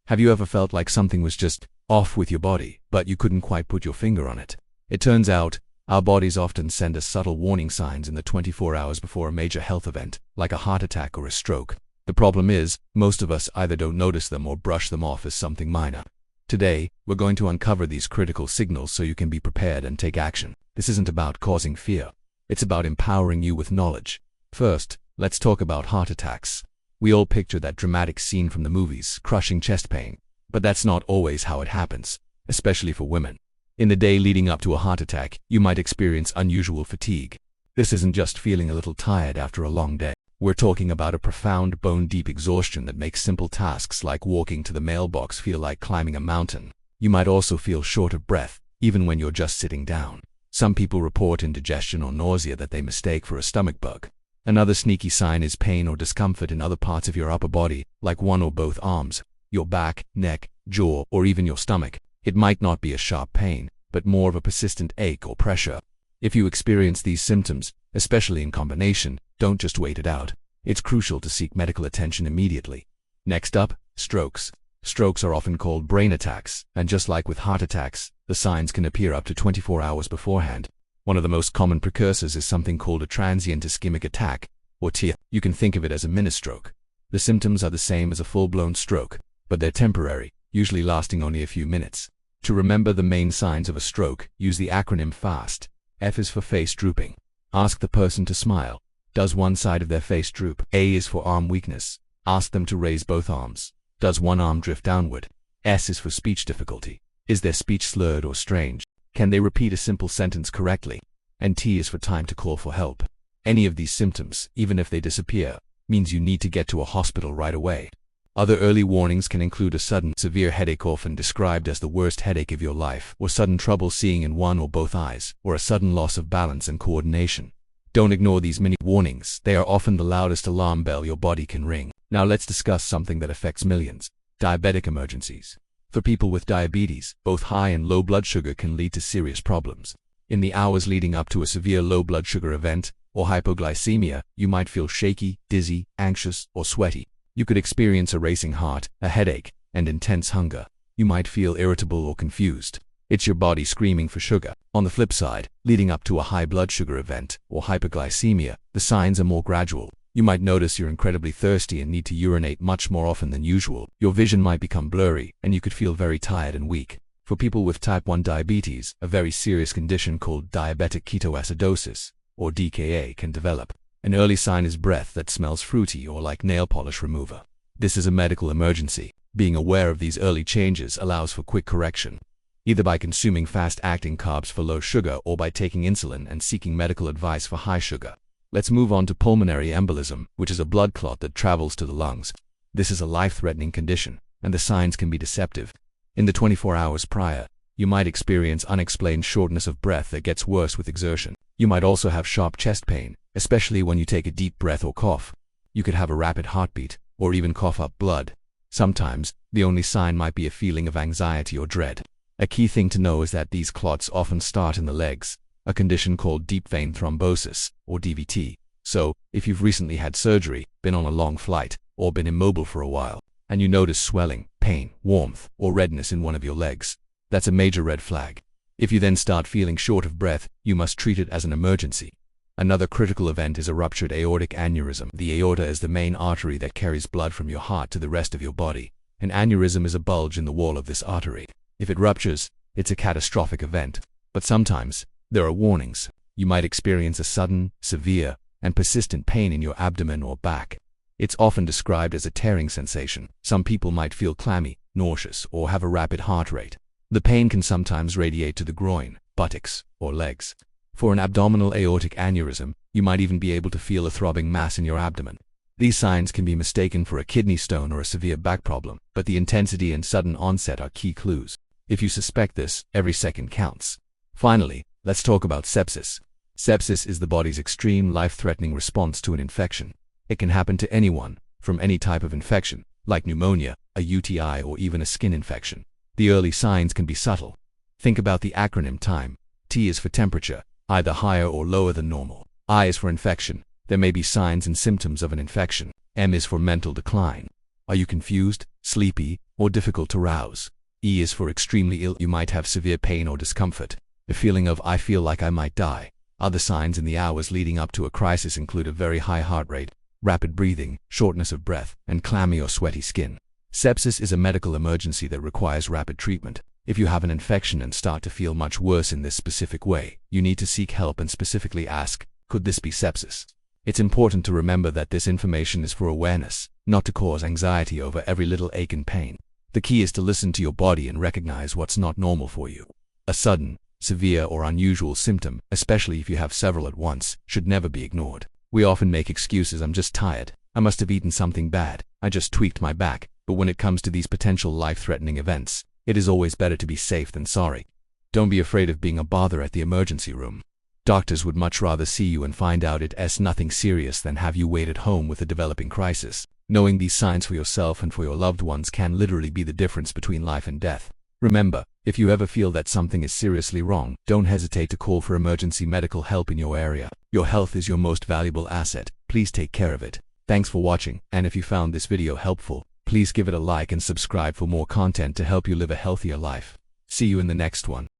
Have you ever felt like something was just off with your body, but you couldn't quite put your finger on it? It turns out, our bodies often send us subtle warning signs in the 24 hours before a major health event, like a heart attack or a stroke. The problem is, most of us either don't notice them or brush them off as something minor. Today, we're going to uncover these critical signals so you can be prepared and take action. This isn't about causing fear. It's about empowering you with knowledge. First, let's talk about heart attacks. We all picture that dramatic scene from the movies, crushing chest pain. But that's not always how it happens, especially for women. In the day leading up to a heart attack, you might experience unusual fatigue. This isn't just feeling a little tired after a long day. We're talking about a profound, bone-deep exhaustion that makes simple tasks like walking to the mailbox feel like climbing a mountain. You might also feel short of breath, even when you're just sitting down. Some people report indigestion or nausea that they mistake for a stomach bug. Another sneaky sign is pain or discomfort in other parts of your upper body, like one or both arms, your back, neck, jaw, or even your stomach. It might not be a sharp pain, but more of a persistent ache or pressure. If you experience these symptoms, especially in combination, don't just wait it out. It's crucial to seek medical attention immediately. Next up, strokes. Strokes are often called brain attacks, and just like with heart attacks, the signs can appear up to 24 hours beforehand. One of the most common precursors is something called a transient ischemic attack, or TIA. You can think of it as a mini-stroke. The symptoms are the same as a full-blown stroke, but they're temporary, usually lasting only a few minutes. To remember the main signs of a stroke, use the acronym FAST. F is for face drooping. Ask the person to smile. Does one side of their face droop? A is for arm weakness. Ask them to raise both arms. Does one arm drift downward? S is for speech difficulty. Is their speech slurred or strange? Can they repeat a simple sentence correctly? And T is for time to call for help. Any of these symptoms, even if they disappear, means you need to get to a hospital right away. Other early warnings can include a sudden, severe headache, often described as the worst headache of your life, or sudden trouble seeing in one or both eyes, or a sudden loss of balance and coordination. Don't ignore these mini warnings. They are often the loudest alarm bell your body can ring. Now let's discuss something that affects millions: diabetic emergencies. For people with diabetes, both high and low blood sugar can lead to serious problems. In the hours leading up to a severe low blood sugar event, or hypoglycemia, you might feel shaky, dizzy, anxious, or sweaty. You could experience a racing heart, a headache, and intense hunger. You might feel irritable or confused. It's your body screaming for sugar. On the flip side, leading up to a high blood sugar event, or hyperglycemia, the signs are more gradual. You might notice you're incredibly thirsty and need to urinate much more often than usual. Your vision might become blurry, and you could feel very tired and weak. For people with type 1 diabetes, a very serious condition called diabetic ketoacidosis, or DKA, can develop. An early sign is breath that smells fruity or like nail polish remover. This is a medical emergency. Being aware of these early changes allows for quick correction, either by consuming fast-acting carbs for low sugar or by taking insulin and seeking medical advice for high sugar. Let's move on to pulmonary embolism, which is a blood clot that travels to the lungs. This is a life-threatening condition, and the signs can be deceptive. In the 24 hours prior, you might experience unexplained shortness of breath that gets worse with exertion. You might also have sharp chest pain, especially when you take a deep breath or cough. You could have a rapid heartbeat, or even cough up blood. Sometimes, the only sign might be a feeling of anxiety or dread. A key thing to know is that these clots often start in the legs, a condition called deep vein thrombosis, or DVT. So, if you've recently had surgery, been on a long flight, or been immobile for a while, and you notice swelling, pain, warmth, or redness in one of your legs, that's a major red flag. If you then start feeling short of breath, you must treat it as an emergency. Another critical event is a ruptured aortic aneurysm. The aorta is the main artery that carries blood from your heart to the rest of your body. An aneurysm is a bulge in the wall of this artery. If it ruptures, it's a catastrophic event. But sometimes, there are warnings. You might experience a sudden, severe, and persistent pain in your abdomen or back. It's often described as a tearing sensation. Some people might feel clammy, nauseous, or have a rapid heart rate. The pain can sometimes radiate to the groin, buttocks, or legs. For an abdominal aortic aneurysm, you might even be able to feel a throbbing mass in your abdomen. These signs can be mistaken for a kidney stone or a severe back problem, but the intensity and sudden onset are key clues. If you suspect this, every second counts. Finally, let's talk about sepsis. Sepsis is the body's extreme, life-threatening response to an infection. It can happen to anyone, from any type of infection, like pneumonia, a UTI, or even a skin infection. The early signs can be subtle. Think about the acronym TIME. T is for temperature, either higher or lower than normal. I is for infection. There may be signs and symptoms of an infection. M is for mental decline. Are you confused, sleepy, or difficult to rouse? E is for extremely ill. You might have severe pain or discomfort. A feeling of "I feel like I might die." Other signs in the hours leading up to a crisis include a very high heart rate, rapid breathing, shortness of breath, and clammy or sweaty skin. Sepsis is a medical emergency that requires rapid treatment. If you have an infection and start to feel much worse in this specific way, you need to seek help and specifically ask, could this be sepsis? It's important to remember that this information is for awareness, not to cause anxiety over every little ache and pain. The key is to listen to your body and recognize what's not normal for you. A sudden, severe, or unusual symptom, especially if you have several at once, should never be ignored. We often make excuses: "I'm just tired. I must have eaten something bad. I just tweaked my back." But when it comes to these potential life-threatening events, it is always better to be safe than sorry. Don't be afraid of being a bother at the emergency room. Doctors would much rather see you and find out it's nothing serious than have you wait at home with a developing crisis. Knowing these signs for yourself and for your loved ones can literally be the difference between life and death. Remember, if you ever feel that something is seriously wrong, don't hesitate to call for emergency medical help in your area. Your health is your most valuable asset. Please take care of it. Thanks for watching, and if you found this video helpful, please give it a like and subscribe for more content to help you live a healthier life. See you in the next one.